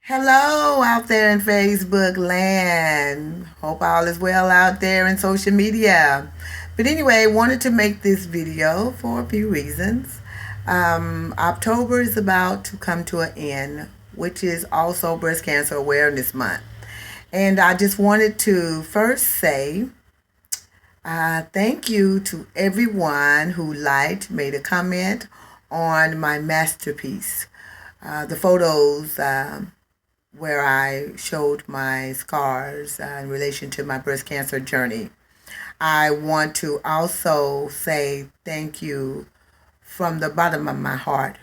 Hello out there in Facebook land. Hope all is well out there in social media. But anyway, wanted to make this video for a few reasons. October is about to come to an end, which is also Breast Cancer Awareness Month. And I just wanted to first say thank you to everyone who liked, made a comment on my masterpiece. The photos where I showed my scars in relation to my breast cancer journey. I want to also say thank you from the bottom of my heart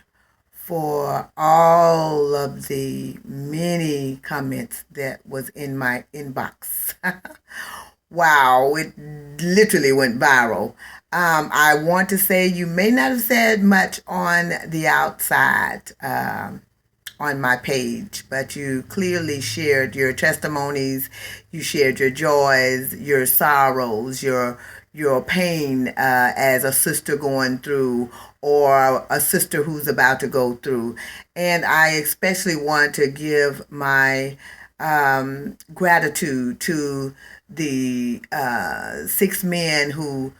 for all of the many comments that was in my inbox. Wow, it literally went viral. I want to say you may not have said much on the outside. On my page, but you clearly shared your testimonies, you shared your joys, your sorrows, your pain as a sister going through or a sister who's about to go through. And I especially want to give my gratitude to the 6 men who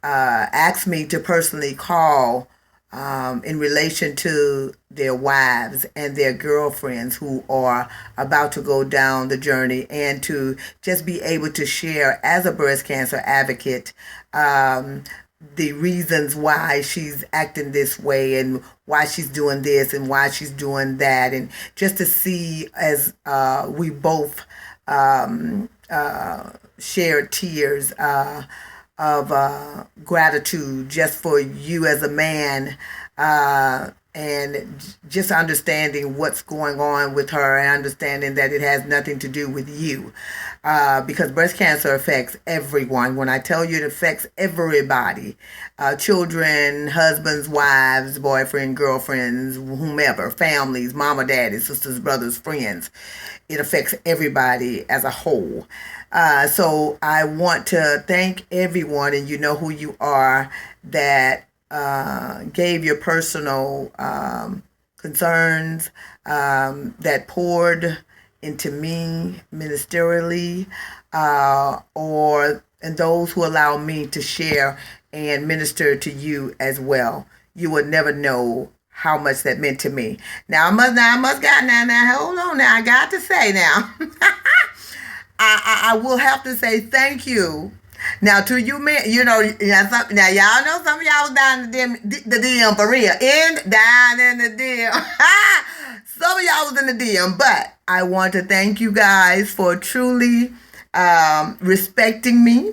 asked me to personally call in relation to their wives and their girlfriends who are about to go down the journey, and to just be able to share as a breast cancer advocate the reasons why she's acting this way and why she's doing this and why she's doing that, and just to see as we both shared tears of gratitude just for you as a man, and just understanding what's going on with her and understanding that it has nothing to do with you, because breast cancer affects everyone. When I tell you it affects everybody, children, husbands, wives, boyfriend, girlfriends, whomever, families, mama, daddy, sisters, brothers, friends. It affects everybody as a whole. So I want to thank everyone, and you know who you are, that gave your personal concerns, that poured into me ministerially, or and those who allow me to share and minister to you as well. You would never know how much that meant to me. Now, hold on now. I got to say now. I will have to say thank you. Now to you men, now y'all know some of y'all was down the DM for real. Down in the DM. Some of y'all was in the DM, but I want to thank you guys for truly respecting me.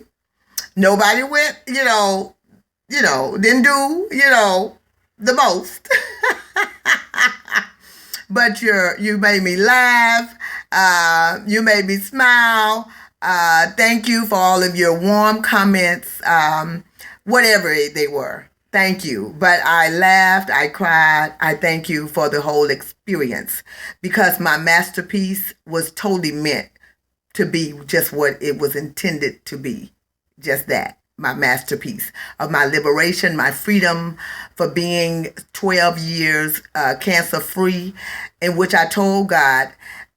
Nobody went, didn't do, the most. But you made me laugh. You made me smile. Thank you for all of your warm comments, whatever they were. Thank you. But I laughed, I cried. I thank you for the whole experience, because my masterpiece was totally meant to be just what it was intended to be. Just that. My masterpiece of my liberation, my freedom for being 12 years cancer free, in which I told God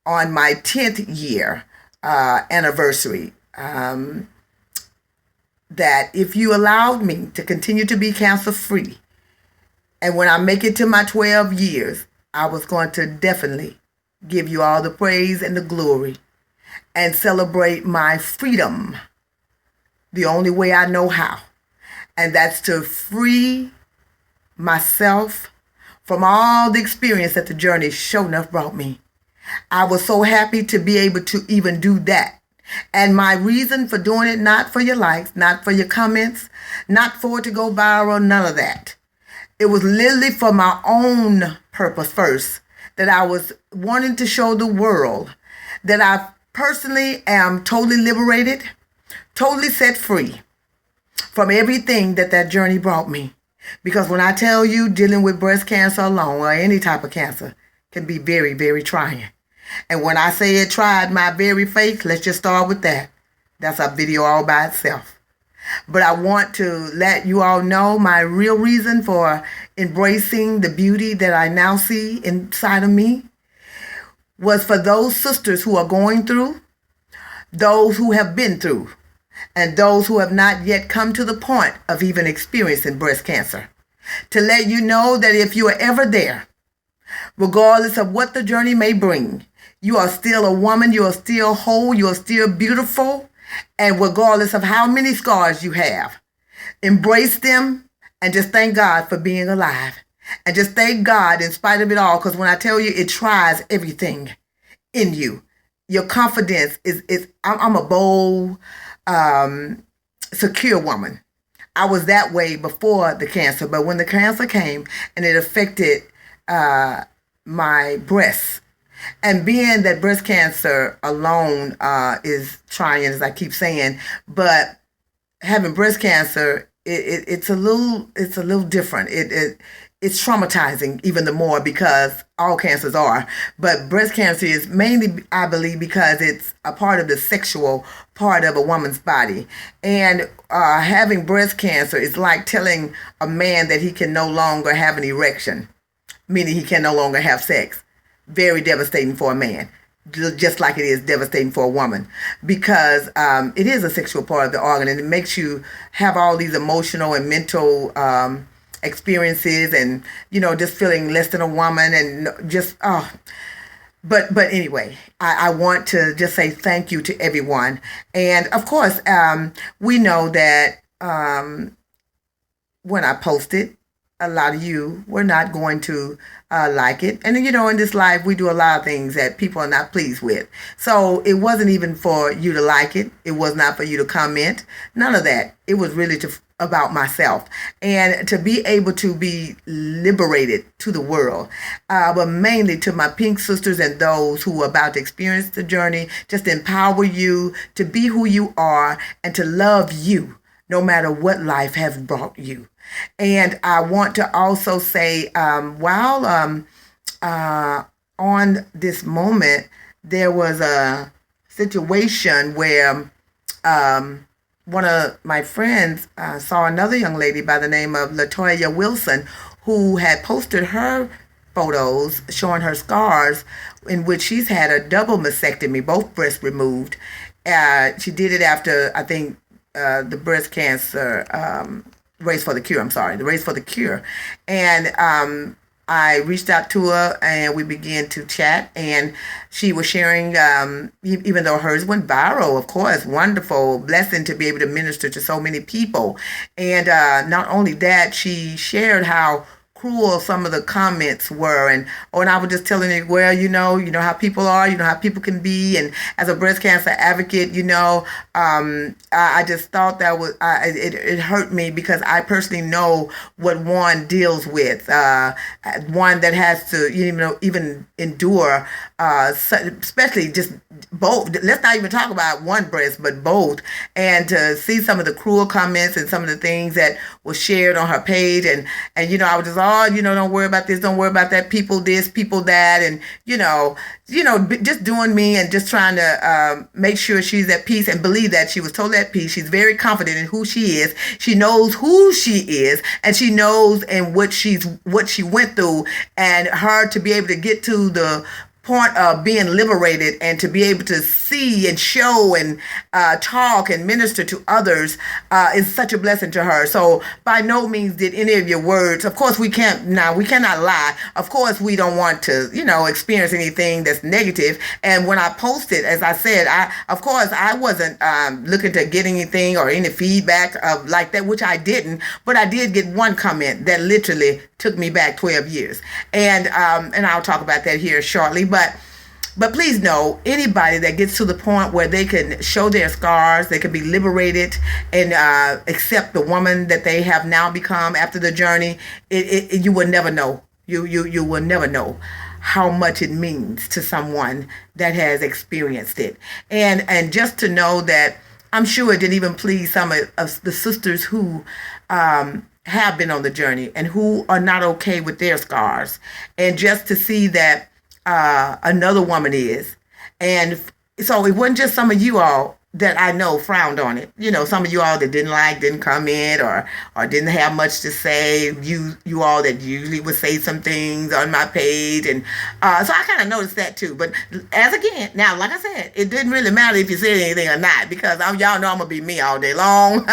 on my 10th year anniversary that if you allowed me to continue to be cancer free, and when I make it to my 12 years, I was going to definitely give you all the praise and the glory and celebrate my freedom the only way I know how. And that's to free myself from all the experience that the journey sure enough brought me. I was so happy to be able to even do that. And my reason for doing it, not for your likes, not for your comments, not for it to go viral, none of that. It was literally for my own purpose first, that I was wanting to show the world that I personally am totally liberated, totally set free from everything that journey brought me. Because when I tell you, dealing with breast cancer alone or any type of cancer can be very, very trying. And when I say it tried my very faith, let's just start with that. That's a video all by itself. But I want to let you all know my real reason for embracing the beauty that I now see inside of me was for those sisters who are going through, those who have been through, and those who have not yet come to the point of even experiencing breast cancer. To let you know that if you are ever there, regardless of what the journey may bring, you are still a woman, you are still whole, you are still beautiful, and regardless of how many scars you have, embrace them and just thank God for being alive. And just thank God in spite of it all, because when I tell you, it tries everything in you. Your confidence is I'm a bold, secure woman. I was that way before the cancer, but when the cancer came and it affected my breasts, and being that breast cancer alone is trying, as I keep saying, but having breast cancer, it's a little different. It's traumatizing even the more, because all cancers are. But breast cancer is mainly, I believe, because it's a part of the sexual part of a woman's body. And having breast cancer is like telling a man that he can no longer have an erection, meaning he can no longer have sex. Very devastating for a man, just like it is devastating for a woman, because it is a sexual part of the organ, and it makes you have all these emotional and mental experiences, and just feeling less than a woman, and just but anyway, I want to just say thank you to everyone. And of course, we know that when I posted, a lot of you were not going to like it. And in this life, we do a lot of things that people are not pleased with. So it wasn't even for you to like it. It was not for you to comment. None of that. It was really about myself, and to be able to be liberated to the world, but mainly to my pink sisters and those who are about to experience the journey, just empower you to be who you are and to love you no matter what life has brought you. And I want to also say, while on this moment, there was a situation where one of my friends saw another young lady by the name of Latoya Wilson, who had posted her photos showing her scars, in which she's had a double mastectomy, both breasts removed. She did it after, I think, the breast cancer Race for the Cure. The Race for the Cure. And I reached out to her and we began to chat, and she was sharing, even though hers went viral, of course, wonderful blessing to be able to minister to so many people. And not only that, she shared how cruel some of the comments were, and I was just telling it, well, you know how people are, how people can be, and as a breast cancer advocate, I just thought that was it hurt me, because I personally know what one deals with, one that has to even endure, especially just both. Let's not even talk about one breast, but both, and to see some of the cruel comments and some of the things that was shared on her page, and I was just don't worry about this, don't worry about that, people this, people that, and just doing me and just trying to make sure she's at peace, and believe that she was totally at peace. She's very confident in who she is. She knows who she is, and she knows and what she went through, and her to be able to get to the point of being liberated and to be able to see and show and talk and minister to others is such a blessing to her. So by no means did any of your words, of course we cannot lie. Of course we don't want to, experience anything that's negative. And when I posted, as I said, I wasn't looking to get anything or any feedback of like that, which I didn't, but I did get one comment that literally took me back 12 years. And I'll talk about that here shortly. But please know, anybody that gets to the point where they can show their scars, they can be liberated and accept the woman that they have now become after the journey, you will never know. You will never know how much it means to someone that has experienced it. And just to know that, I'm sure it didn't even please some of the sisters who have been on the journey and who are not okay with their scars. And just to see that another woman is. And so it wasn't just some of you all. that I know frowned on it. You know, some of you all that didn't comment or didn't have much to say. You all that usually would say some things on my page, and so I kind of noticed that too. But as again, now like I said, it didn't really matter if you said anything or not because y'all know I'm gonna be me all day long.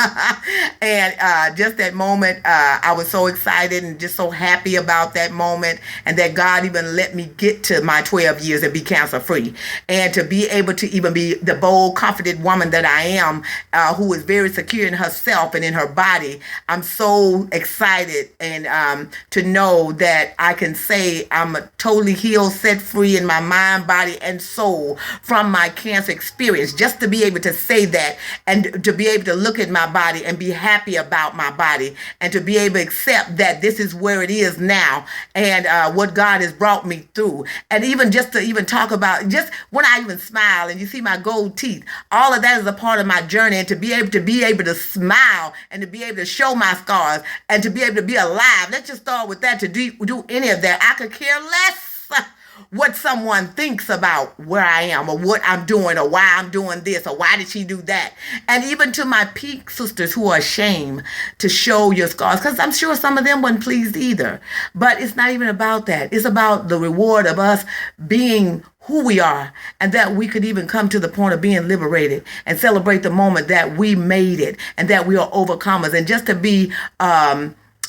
And just that moment, I was so excited and just so happy about that moment, and that God even let me get to my 12 years and be cancer free, and to be able to even be the bold, confident woman that I am, who is very secure in herself and in her body. I'm so excited and to know that I can say I'm totally healed, set free in my mind, body, and soul from my cancer experience. Just to be able to say that, and to be able to look at my body and be happy about my body, and to be able to accept that this is where it is now, and what God has brought me through. And even just to even talk about, just when I even smile and you see my gold teeth, all of that is a part of my journey. And to be able to smile and to be able to show my scars and to be able to be alive. Let's just start with that. To do any of that, I could care less what someone thinks about where I am or what I'm doing or why I'm doing this or why did she do that. And even to my peak sisters who are ashamed to show your scars, because I'm sure some of them weren't pleased either. But it's not even about that. It's about the reward of us being who we are, and that we could even come to the point of being liberated and celebrate the moment that we made it and that we are overcomers. And just to be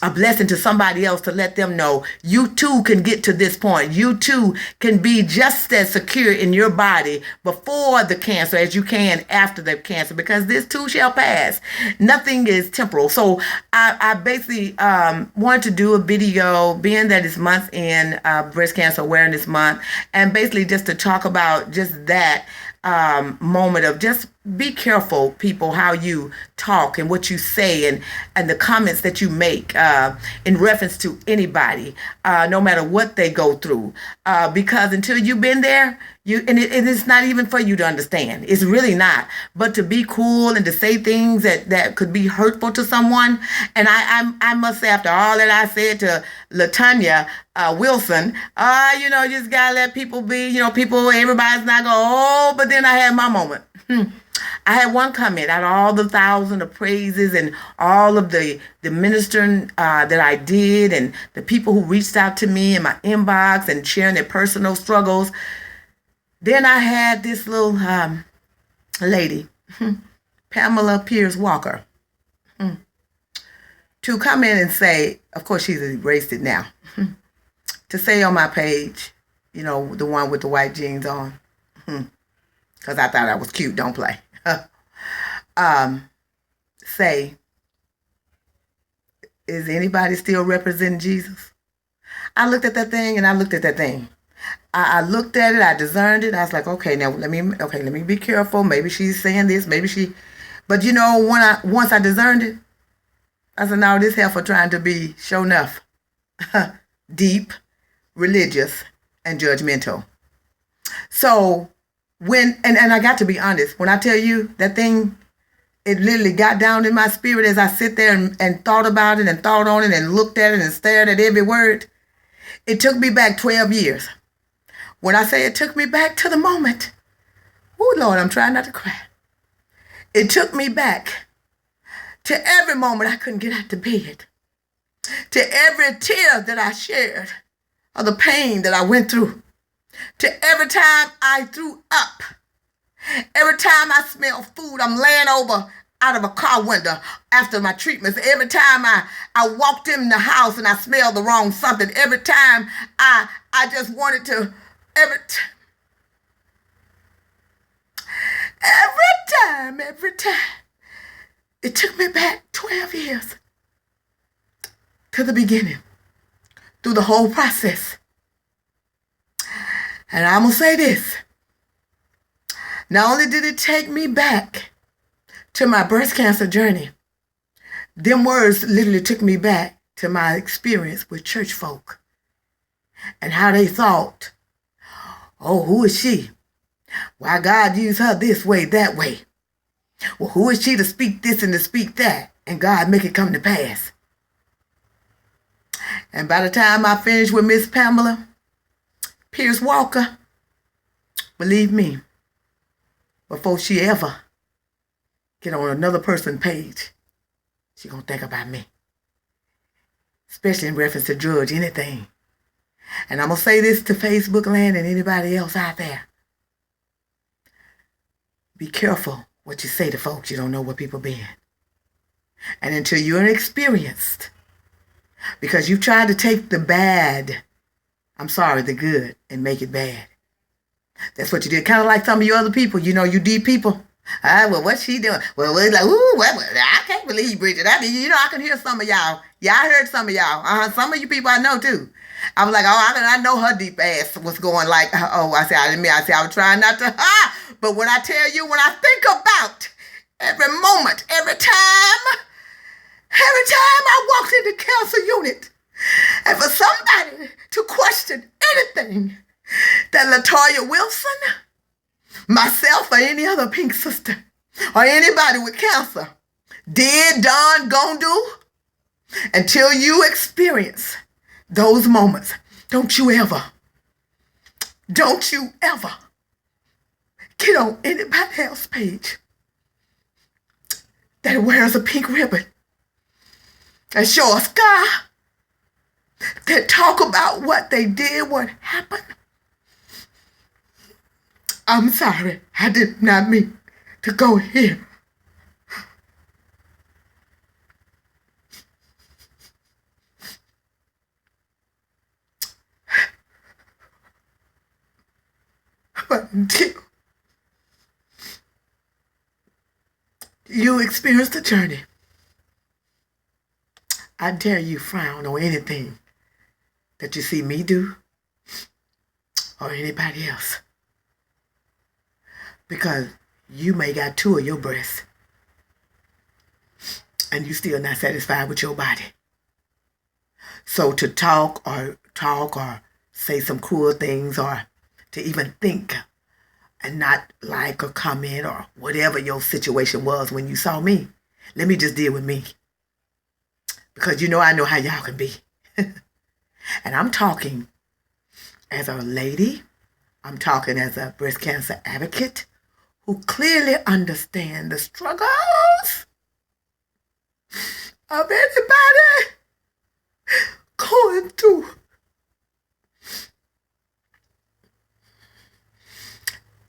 a blessing to somebody else, to let them know you too can get to this point. You too can be just as secure in your body before the cancer as you can after the cancer, because this too shall pass. Nothing is temporal. So I basically wanted to do a video, being that it's month in Breast Cancer Awareness Month, and basically just to talk about just that moment of just be careful, people, how you talk and what you say and the comments that you make in reference to anybody, no matter what they go through, because until you've been there, it's not even for you to understand. It's really not. But to be cool and to say things that could be hurtful to someone, and I must say, after all that I said to LaTanya Wilson, you just gotta let people be. People, everybody's not gonna. Oh, but then I had my moment. I had one comment out of all the thousand of praises and all of the ministering that I did, and the people who reached out to me in my inbox and sharing their personal struggles. Then I had this little lady, Pamela Pierce Walker, to come in and say, of course she's erased it now, to say on my page, the one with the white jeans on, because I thought I was cute, don't play. Say, is anybody still representing Jesus? I looked at that thing and I looked at that thing. I looked at it, I discerned it. I was like, okay, now let me be careful. Maybe she's saying this, but once I discerned it, I said, no, this heifer trying to be show enough, deep, religious, and judgmental. So and I got to be honest, when I tell you that thing, it literally got down in my spirit as I sit there and thought about it and thought on it and looked at it and stared at every word. It took me back 12 years. When I say it took me back to the moment, oh Lord, I'm trying not to cry. It took me back to every moment I couldn't get out of bed, to every tear that I shared, of the pain that I went through, to every time I threw up, every time I smelled food, I'm laying over out of a car window after my treatments, every time I walked in the house and I smelled the wrong something, every time I just wanted to, every time, it took me back 12 years to the beginning, through the whole process. And I'm going to say this. Not only did it take me back to my breast cancer journey, them words literally took me back to my experience with church folk and how they thought, oh, who is she? Why God used her this way, that way? Well, who is she to speak this and to speak that, and God make it come to pass? And by the time I finished with Miss Pamela Pierce Walker, believe me, before she ever get on another person's page, she gonna think about me. Especially in reference to drugs, anything. And I'm gonna say this to Facebook land and anybody else out there. Be careful what you say to folks. You don't know where people been. And until you're experienced, because you've tried to take the good, and make it bad. That's what you did. Kind of like some of you other people, you deep people. Well, what's she doing? Well, we're like, I can't believe Bridget. I mean, I can hear some of y'all. Yeah, I heard some of y'all. Some of you people I know too. I was like, I know her deep ass was going like, I was trying not to, but when I tell you, when I think about every moment, every time I walked in the council unit, and for somebody to question anything that LaToya Wilson, myself, or any other pink sister, or anybody with cancer did, done, gonna do, until you experience those moments, don't you ever get on anybody else's page that wears a pink ribbon and show a scar, that talk about what they did, what happened. I'm sorry, I did not mean to go here. But until you experience the journey, I dare you frown on anything that you see me do or anybody else. Because you may got 2 of your breasts and you still not satisfied with your body. So to talk or say some cruel things, or to even think and not like or comment or whatever your situation was when you saw me, let me just deal with me. Because I know how y'all can be. And I'm talking as a lady. I'm talking as a breast cancer advocate who clearly understand the struggles of anybody going through.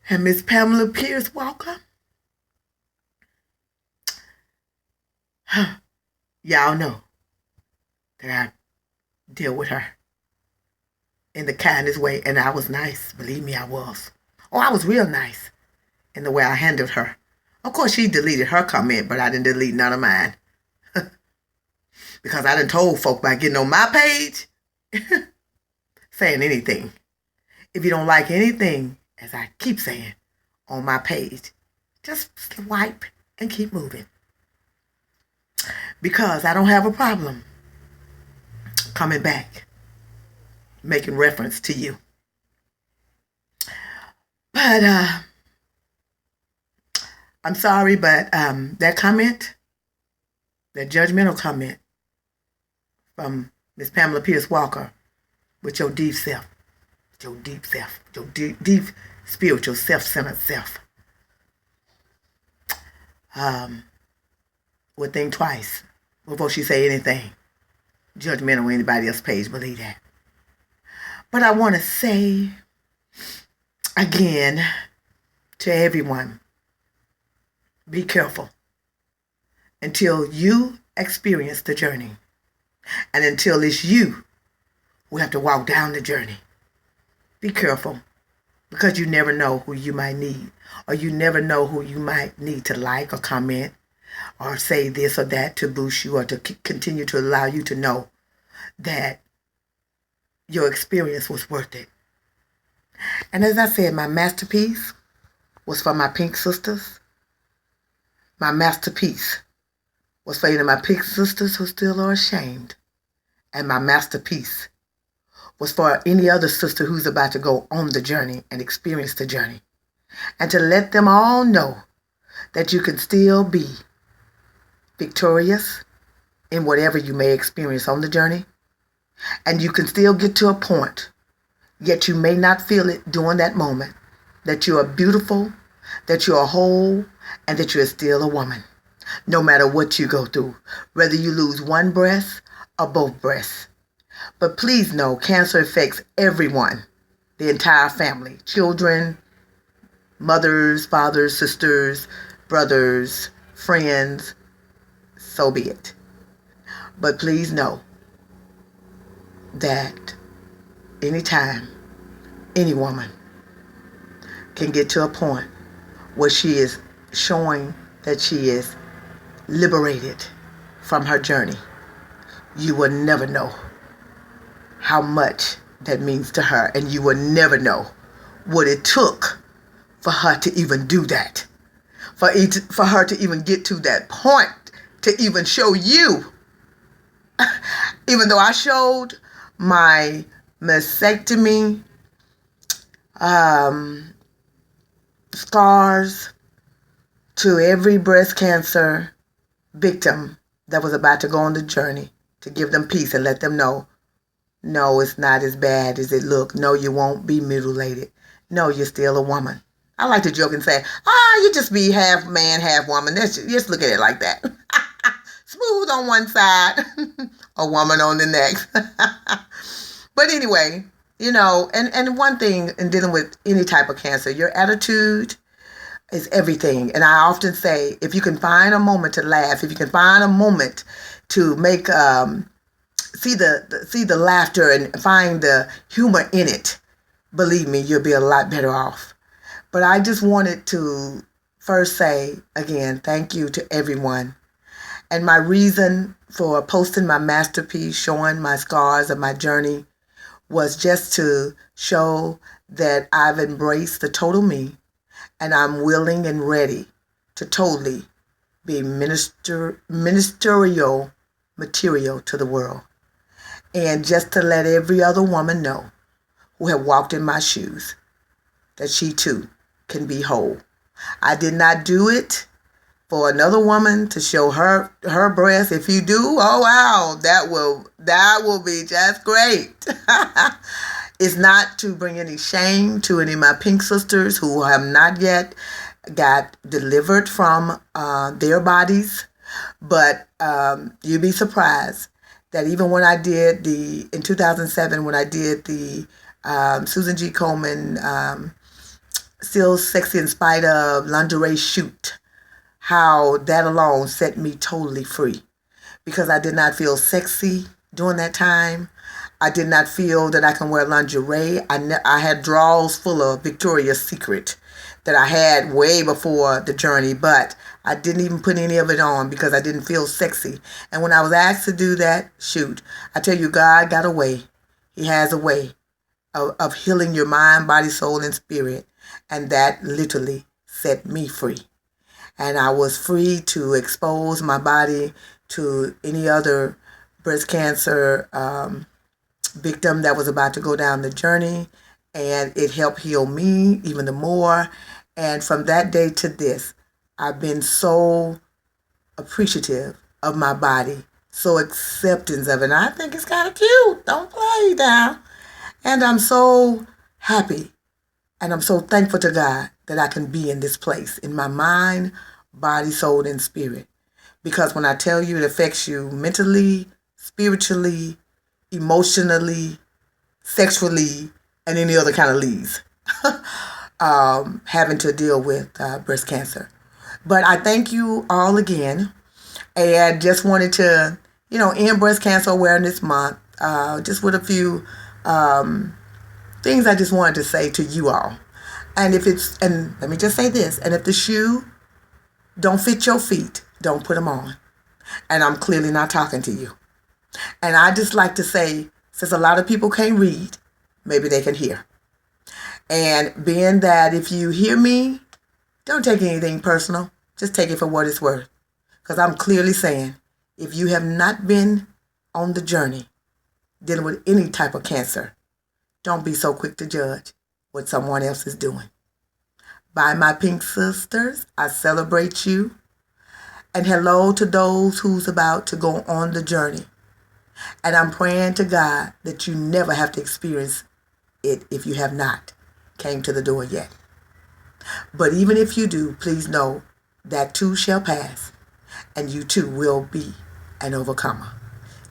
And Miss Pamela Pierce Walker, y'all know that I deal with her in the kindest way. And I was nice. Believe me, I was. I was real nice in the way I handled her. Of course, she deleted her comment, but I didn't delete none of mine. Because I done told folk by getting on my page, saying anything. If you don't like anything, as I keep saying, on my page, just swipe and keep moving. Because I don't have a problem coming back, making reference to you. But I'm sorry, but that comment, that judgmental comment from Miss Pamela Pierce Walker, with your deep self, your deep spiritual self-centered self, would think twice before she say anything judgmental on anybody else's page. Believe that. But I want to say again to everyone, be careful until you experience the journey, and until it's you who have to walk down the journey. Be careful, because you never know who you might need, or you never know who you might need to like or comment or say this or that to boost you, or to continue to allow you to know that your experience was worth it. And as I said, my masterpiece was for my pink sisters. My masterpiece was for any of my pink sisters who still are ashamed. And my masterpiece was for any other sister who's about to go on the journey and experience the journey. And to let them all know that you can still be victorious in whatever you may experience on the journey. And you can still get to a point, yet you may not feel it during that moment, that you are beautiful that you're whole and that you're still a woman, no matter what you go through, whether you lose one breast or both breasts. But please know, cancer affects everyone, the entire family, children, mothers, fathers, sisters, brothers, friends, so be it. But please know that anytime, any woman can get to a point where she is showing that she is liberated from her journey. You will never know how much that means to her, and you will never know what it took for her to even do that, for her to even get to that point, to even show you. Even though I showed my mastectomy scars to every breast cancer victim that was about to go on the journey, to give them peace and let them know, no, it's not as bad as it looked. No, you won't be mutilated. No, you're still a woman. I like to joke and say, you just be half man, half woman. Just look at it like that. Smooth on one side, a woman on the next. But anyway, and one thing in dealing with any type of cancer, your attitude is everything. And I often say, if you can find a moment to laugh, if you can find a moment to make see the laughter and find the humor in it, believe me, you'll be a lot better off. But I just wanted to first say again, thank you to everyone. And my reason for posting my masterpiece, showing my scars of my journey, was just to show that I've embraced the total me, and I'm willing and ready to totally be ministerial material to the world. And just to let every other woman know who have walked in my shoes that she too can be whole. I did not do it for another woman to show her breast. If you do, oh wow, that will be just great. It's not to bring any shame to any of my pink sisters who have not yet got delivered from their bodies, but you'd be surprised that even when I did in 2007, when I did the Susan G. Komen Still Sexy in Spite of lingerie shoot, how that alone set me totally free, because I did not feel sexy during that time. I did not feel that I can wear lingerie. I had drawers full of Victoria's Secret that I had way before the journey, but I didn't even put any of it on because I didn't feel sexy. And when I was asked to do that shoot, I tell you, God got a way. He has a way of healing your mind, body, soul, and spirit. And that literally set me free. And I was free to expose my body to any other breast cancer victim that was about to go down the journey. And it helped heal me even the more. And from that day to this, I've been so appreciative of my body, so acceptance of it. And I think it's kind of cute. Don't play now. And I'm so happy. And I'm so thankful to God that I can be in this place, in my mind, body, soul, and spirit. Because when I tell you it affects you mentally, spiritually, emotionally, sexually, and any other kind of leads, having to deal with breast cancer. But I thank you all again. And just wanted to, end Breast Cancer Awareness Month, just with a few things I just wanted to say to you all. And let me just say this, and if the shoe don't fit your feet, don't put them on. And I'm clearly not talking to you. And I just like to say, since a lot of people can't read, maybe they can hear. And being that if you hear me, don't take anything personal. Just take it for what it's worth. Because I'm clearly saying, if you have not been on the journey dealing with any type of cancer, don't be so quick to judge what someone else is doing. By my pink sisters, I celebrate you. And hello to those who's about to go on the journey. And I'm praying to God that you never have to experience it if you have not came to the door yet. But even if you do, please know that too shall pass, and you too will be an overcomer.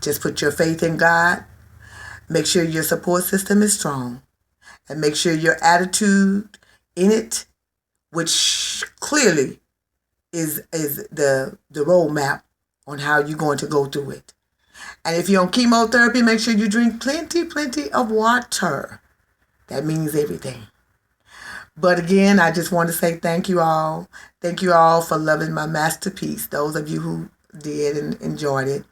Just put your faith in God. Make sure your support system is strong, and make sure your attitude in it, which clearly is the roadmap on how you're going to go through it. And if you're on chemotherapy, make sure you drink plenty of water. That means everything. But again, I just want to say thank you all. Thank you all for loving my masterpiece. Those of you who did and enjoyed it.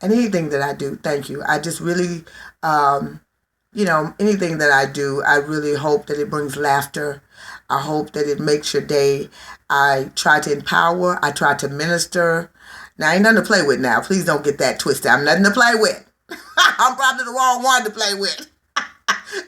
And anything that I do, thank you. I just really, anything that I do, I really hope that it brings laughter. I hope that it makes your day. I try to empower. I try to minister. Now, ain't nothing to play with now. Please don't get that twisted. I'm nothing to play with. I'm probably the wrong one to play with.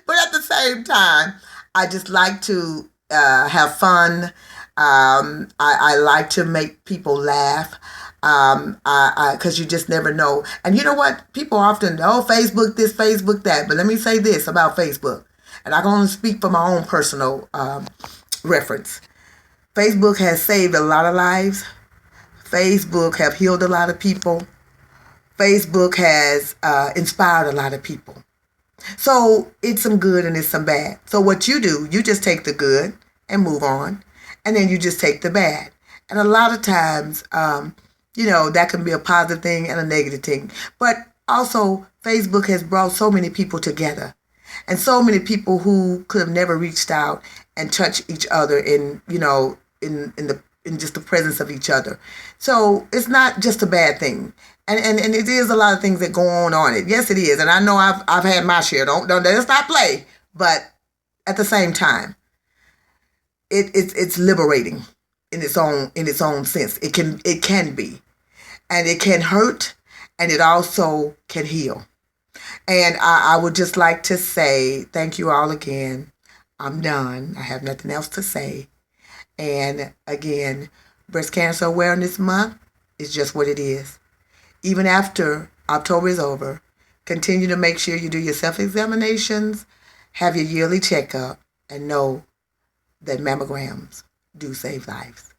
But at the same time, I just like to have fun. I like to make people laugh. Because you just never know. And you know what? People often, Facebook this, Facebook that. But let me say this about Facebook. And I can only speak from my own personal reference. Facebook has saved a lot of lives. Facebook have healed a lot of people. Facebook has inspired a lot of people. So it's some good and it's some bad. So what you do, you just take the good and move on. And then you just take the bad. And a lot of times, that can be a positive thing and a negative thing. But also, Facebook has brought so many people together. And so many people who could have never reached out and touched each other in just the presence of each other. So it's not just a bad thing. And it is a lot of things that go on it. Yes, it is. And I know I've had my share. Don't let's not play. But at the same time, it's liberating in its own sense. It can be. And it can hurt, and it also can heal. And I would just like to say thank you all again. I'm done. I have nothing else to say. And again, Breast Cancer Awareness Month is just what it is. Even after October is over, continue to make sure you do your self-examinations, have your yearly checkup, and know that mammograms do save lives.